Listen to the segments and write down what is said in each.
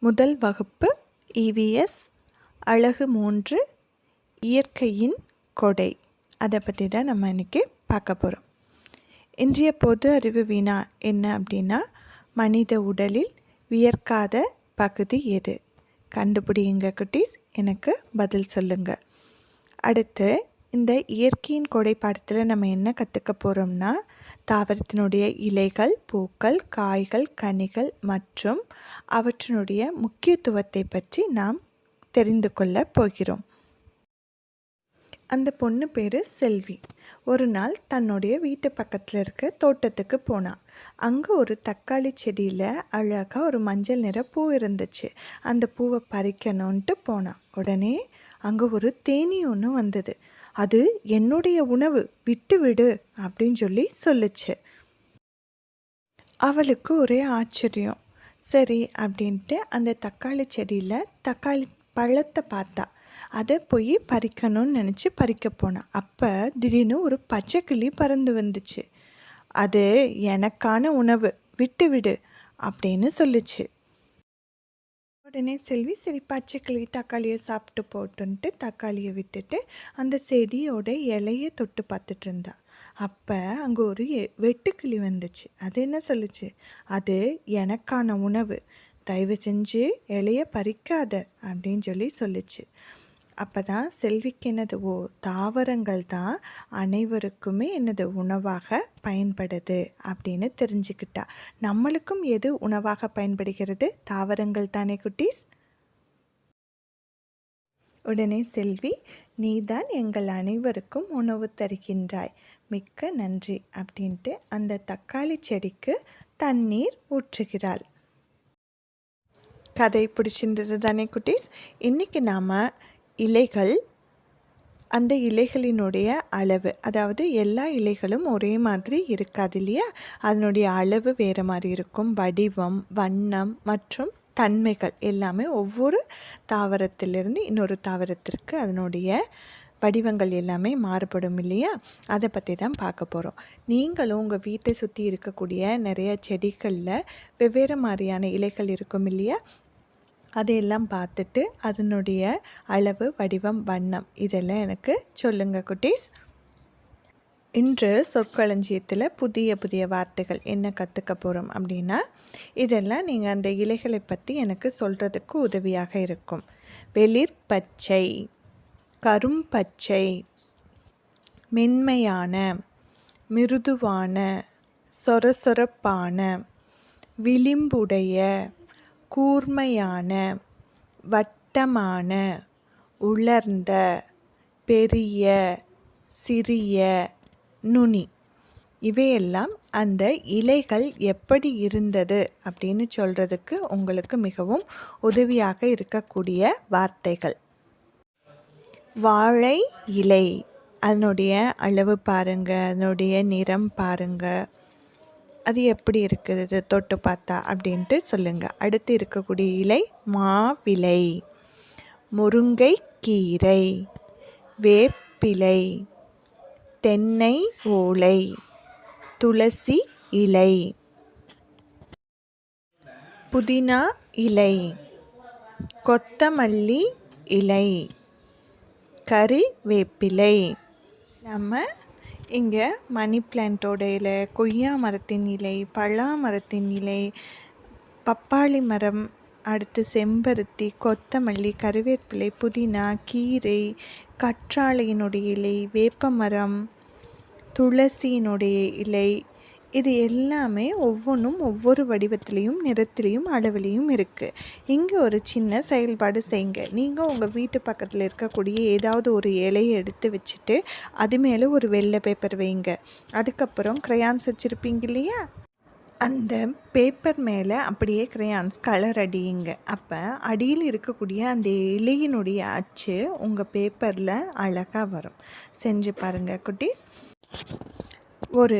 முதல் வகுப்பு இவிஎஸ் அழகு 3 இயற்கையின் கொடை. அதை பற்றி தான் நம்ம இன்றைக்கி பார்க்க போகிறோம். இன்றைய பொது அறிவு வினா என்ன அப்படின்னா, மனித உடலில் வியர்க்காத பகுதி எது? கண்டுபிடிங்க குட்டீஸ், எனக்கு பதில் சொல்லுங்கள். அடுத்து இந்த இயற்கையின் கொடை பாடத்தில் நம்ம என்ன கற்றுக்க போகிறோம்னா, தாவரத்தினுடைய இலைகள், பூக்கள், காய்கள், கனிகள் மற்றும் அவற்றினுடைய முக்கியத்துவத்தை பற்றி நாம் தெரிந்து கொள்ள போகிறோம். அந்த பொண்ணு பேர் செல்வி. ஒரு நாள் தன்னுடைய வீட்டு பக்கத்தில் இருக்க தோட்டத்துக்கு போனான். அங்கே ஒரு தக்காளி செடியில் அழகாக ஒரு மஞ்சள் நிற பூ இருந்துச்சு. அந்த பூவை பறிக்கணுன்ட்டு போனான். உடனே அங்கே ஒரு தேனீ ஒன்று வந்தது. அது என்னுடைய உணவு, விட்டு விடு அப்படின்னு சொல்லுச்சு. அவளுக்கு ஒரே ஆச்சரியம். சரி அப்படின்ட்டு அந்த தக்காளி செடியில் தக்காளி பழத்தை பார்த்தா. அதை போய் பறிக்கணும்னு நினச்சி பறிக்க போனான். அப்போ திடீர்னு ஒரு பச்சைக்கிளி பறந்து வந்துச்சு. அது எனக்கான உணவு, விட்டு விடு அப்படின்னு சொல்லுச்சு. உடனே செல்வி சரி பச்சைக்கிளி தக்காளியை சாப்பிட்டு போட்டுன்ட்டு தக்காளியை விட்டுட்டு அந்த செடியோட இலையை தொட்டு பார்த்துட்டு இருந்தா. அப்போ அங்கே ஒரு வெட்டுக்கிளி வந்துச்சு. அது என்ன சொல்லுச்சு? அது எனக்கான உணவு, தயவு செஞ்சு இலையை பறிக்காத அப்படின்னு சொல்லுச்சு. அப்போ தான் செல்விக்கு என்னது, தாவரங்கள் தான் அனைவருக்குமே என்னது உணவாக பயன்படுது அப்படின்னு தெரிஞ்சுக்கிட்டா. நம்மளுக்கும் எது உணவாக பயன்படுகிறது? தாவரங்கள் தானே குட்டீஸ். உடனே செல்வி, நீதான் எங்கள் அனைவருக்கும் உணவு தருகின்றாய், மிக்க நன்றி அப்படின்ட்டு அந்த தக்காளி செடிக்கு தண்ணீர் ஊற்றுகிறாள். கதை பிடிச்சிருந்தது தானே குட்டீஸ். இன்றைக்கி நாம் இலைகள், அந்த இலைகளினுடைய அளவு, அதாவது எல்லா இலைகளும் ஒரே மாதிரி இருக்காது இல்லையா, அதனுடைய அளவு வேறு மாதிரி இருக்கும். வடிவம், வண்ணம் மற்றும் தன்மைகள் எல்லாமே ஒவ்வொரு தாவரத்திலிருந்து இன்னொரு தாவரத்திற்கு அதனுடைய வடிவங்கள் எல்லாமே மாறுபடும் இல்லையா, அதை பற்றி தான் பார்க்க போகிறோம். நீங்களும் உங்கள் வீட்டை சுற்றி இருக்கக்கூடிய நிறைய செடிகளில் வெவ்வேறு மாதிரியான இலைகள் இருக்கும் இல்லையா, அதையெல்லாம் பார்த்துட்டு அதனுடைய அளவு, வடிவம், வண்ணம் இதெல்லாம் எனக்கு சொல்லுங்கள் குட்டீஸ். இன்று சொற்களஞ்சியத்தில் புதிய புதிய வார்த்தைகள் என்ன கற்றுக்க போகிறோம் அப்படின்னா, இதெல்லாம் நீங்கள் அந்த இலைகளை பற்றி எனக்கு சொல்கிறதுக்கு உதவியாக இருக்கும். வெளிர் பச்சை, கரும்பச்சை, மென்மையான, மிருதுவான, சொரசொரப்பான, விளிம்புடைய, கூர்மையான, வட்டமான, உலர்ந்த, பெரிய, சிறிய, நுனி இவையெல்லாம் அந்த இலைகள் எப்படி இருந்தது அப்படின்னு சொல்கிறதுக்கு உங்களுக்கு மிகவும் உதவியாக இருக்கக்கூடிய வார்த்தைகள். வாழை இலை, அதனுடைய அளவு பாருங்கள், அதனுடைய நிறம் பாருங்கள், அது எப்படி இருக்குது தொட்டு பார்த்தா அப்படின்ட்டு சொல்லுங்கள். அடுத்து இருக்கக்கூடிய இலை மாவிலை, முருங்கை கீரை, வேப்பிலை, தென்னை ஓலை, துளசி இலை, புதினா இலை, கொத்தமல்லி இலை, கறிவேப்பிலை. நம்ம இங்கே மணி பிளான்ட்டோட இலை, கொய்யா மரத்தின் இலை, பலா மரத்தின் இலை, பப்பாளி மரம், அடுத்து செம்பருத்தி, கொத்தமல்லி, கருவேப்பிலை, புதினா, கீரை, கற்றாழையினுடைய இலை, வேப்பமரம், துளசியினுடைய இலை, இது எல்லாமே ஒவ்வொன்றும் ஒவ்வொரு வடிவத்திலையும், நிறத்திலையும், அளவிலையும் இருக்குது. இங்கே ஒரு சின்ன செயல்பாடு செய்யுங்க. நீங்கள் உங்கள் வீட்டு பக்கத்தில் இருக்கக்கூடிய ஏதாவது ஒரு இலையை எடுத்து வச்சுட்டு அது மேலே ஒரு வெள்ளை பேப்பர் வைங்க. அதுக்கப்புறம் க்ரையான்ஸ் வச்சுருப்பீங்க இல்லையா, அந்த பேப்பர் மேலே அப்படியே க்ரையான்ஸ் கலர் அடியுங்க. அப்போ அடியில் இருக்கக்கூடிய அந்த இலையினுடைய அச்சு உங்கள் பேப்பரில் அழகாக வரும். செஞ்சு பாருங்கள் குட்டீஸ். ஒரு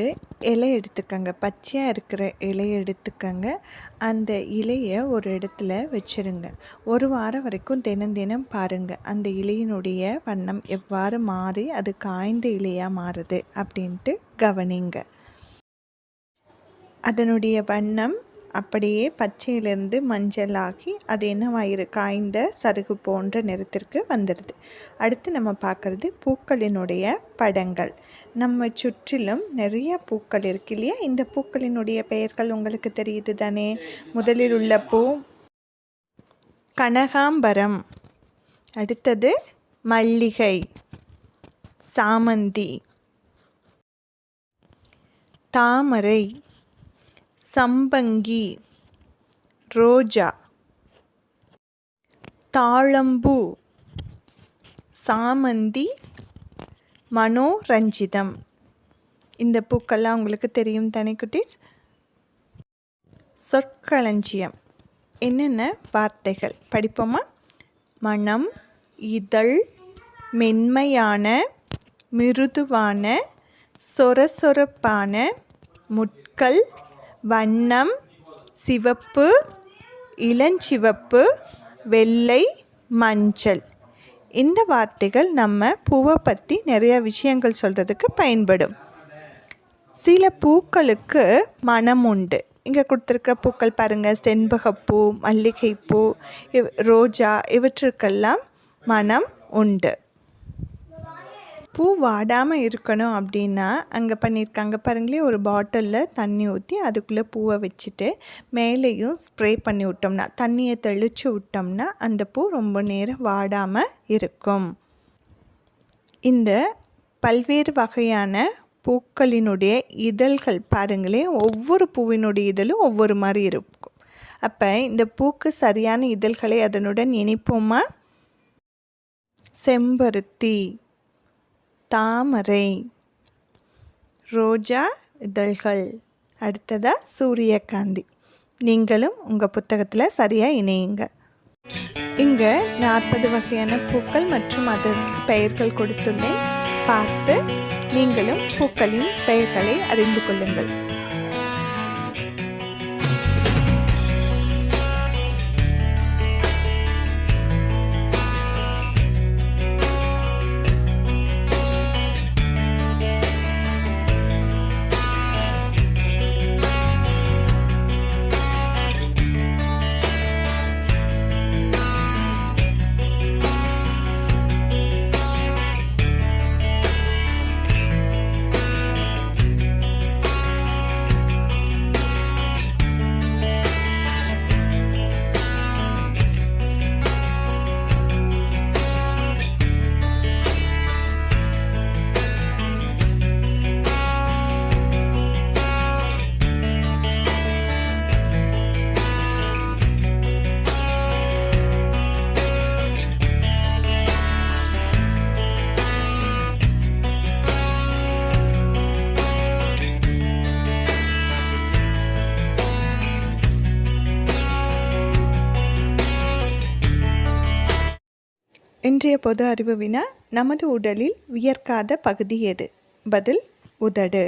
இலை எடுத்துக்கங்க, பச்சையாக இருக்கிற இலையை எடுத்துக்கங்க. அந்த இலையை ஒரு இடத்துல வச்சுருங்க. ஒரு வாரம் வரைக்கும் தினம் பாருங்கள் அந்த இலையினுடைய வண்ணம் எவ்வாறு மாறி அது காய்ந்த இலையாக மாறுது அப்படின்ட்டு கவனிங்க. அதனுடைய வண்ணம், அப்படியே பச்சையிலேருந்து மஞ்சளாகி அது என்னவாயிரு காய்ந்த சருகு போன்ற நிறத்திற்கு வந்துடுது. அடுத்து நம்ம பார்க்குறது பூக்களினுடைய படங்கள். நம்ம சுற்றிலும் நிறைய பூக்கள் இருக்கு இல்லையா? இந்த பூக்களினுடைய பெயர்கள் உங்களுக்கு தெரியுது தானே? முதலில் உள்ள பூ கனகாம்பரம், அடுத்தது மல்லிகை, சாமந்தி, தாமரை, சம்பங்கி, ரோஜா, தாழம்பூ, சாமந்தி, மனோரஞ்சிதம். இந்த பூக்கள்லாம் உங்களுக்கு தெரியும் தானே குட்டீஸ்? சொற்களஞ்சியம். என்னென்ன வார்த்தைகள் படிப்போமா? மனம், இதழ், மென்மையான, மிருதுவான, சொரசொரப்பான, முட்கள், வண்ணம், சிவப்பு, இளஞ்சிவப்பு, வெள்ளை, மஞ்சள். இந்த வார்த்தைகள் நம்ம பூவை பற்றி நிறைய விஷயங்கள் சொல்கிறதுக்கு பயன்படும். சில பூக்களுக்கு மனம் உண்டு. இங்கே கொடுத்துருக்க பூக்கள் பாருங்கள், செண்பகப்பூ, மல்லிகைப்பூ, ரோஜா, இவற்றுக்கெல்லாம் மனம் உண்டு. பூ வாடாமல் இருக்கணும் அப்படின்னா அங்கே பண்ணியிருக்காங்க பாருங்களேன், ஒரு பாட்டிலில் தண்ணி ஊற்றி அதுக்குள்ளே பூவை வச்சுட்டு மேலேயும் ஸ்ப்ரே பண்ணி விட்டோம்னா, தண்ணியை தெளித்து விட்டோம்னா அந்த பூ ரொம்ப நேரம் வாடாமல் இருக்கும். இந்த பல்வேறு வகையான பூக்களினுடைய இதழ்கள் பாருங்களேன், ஒவ்வொரு பூவினுடைய இதழும் ஒவ்வொரு மாதிரி இருக்கும். அப்போ இந்த பூக்கு சரியான இதழ்களை அதனுடன் இணைப்போமா? செம்பருத்தி, தாமரை, ரோஜா இதழ்கள், அடுத்ததாக சூரியகாந்தி. நீங்களும் உங்கள் புத்தகத்தில் சரியாக இணையுங்க. இங்கே 40 வகையான பூக்கள் மற்றும் அதன் பெயர்கள் கொடுத்துள்ளேன். பார்த்து நீங்களும் பூக்களின் பெயர்களை அறிந்து கொள்ளுங்கள். இன்றைய பொது அறிவு வினா: நமது உடலில் வியர்க்காத பகுதி எது? பதில்: உதடு.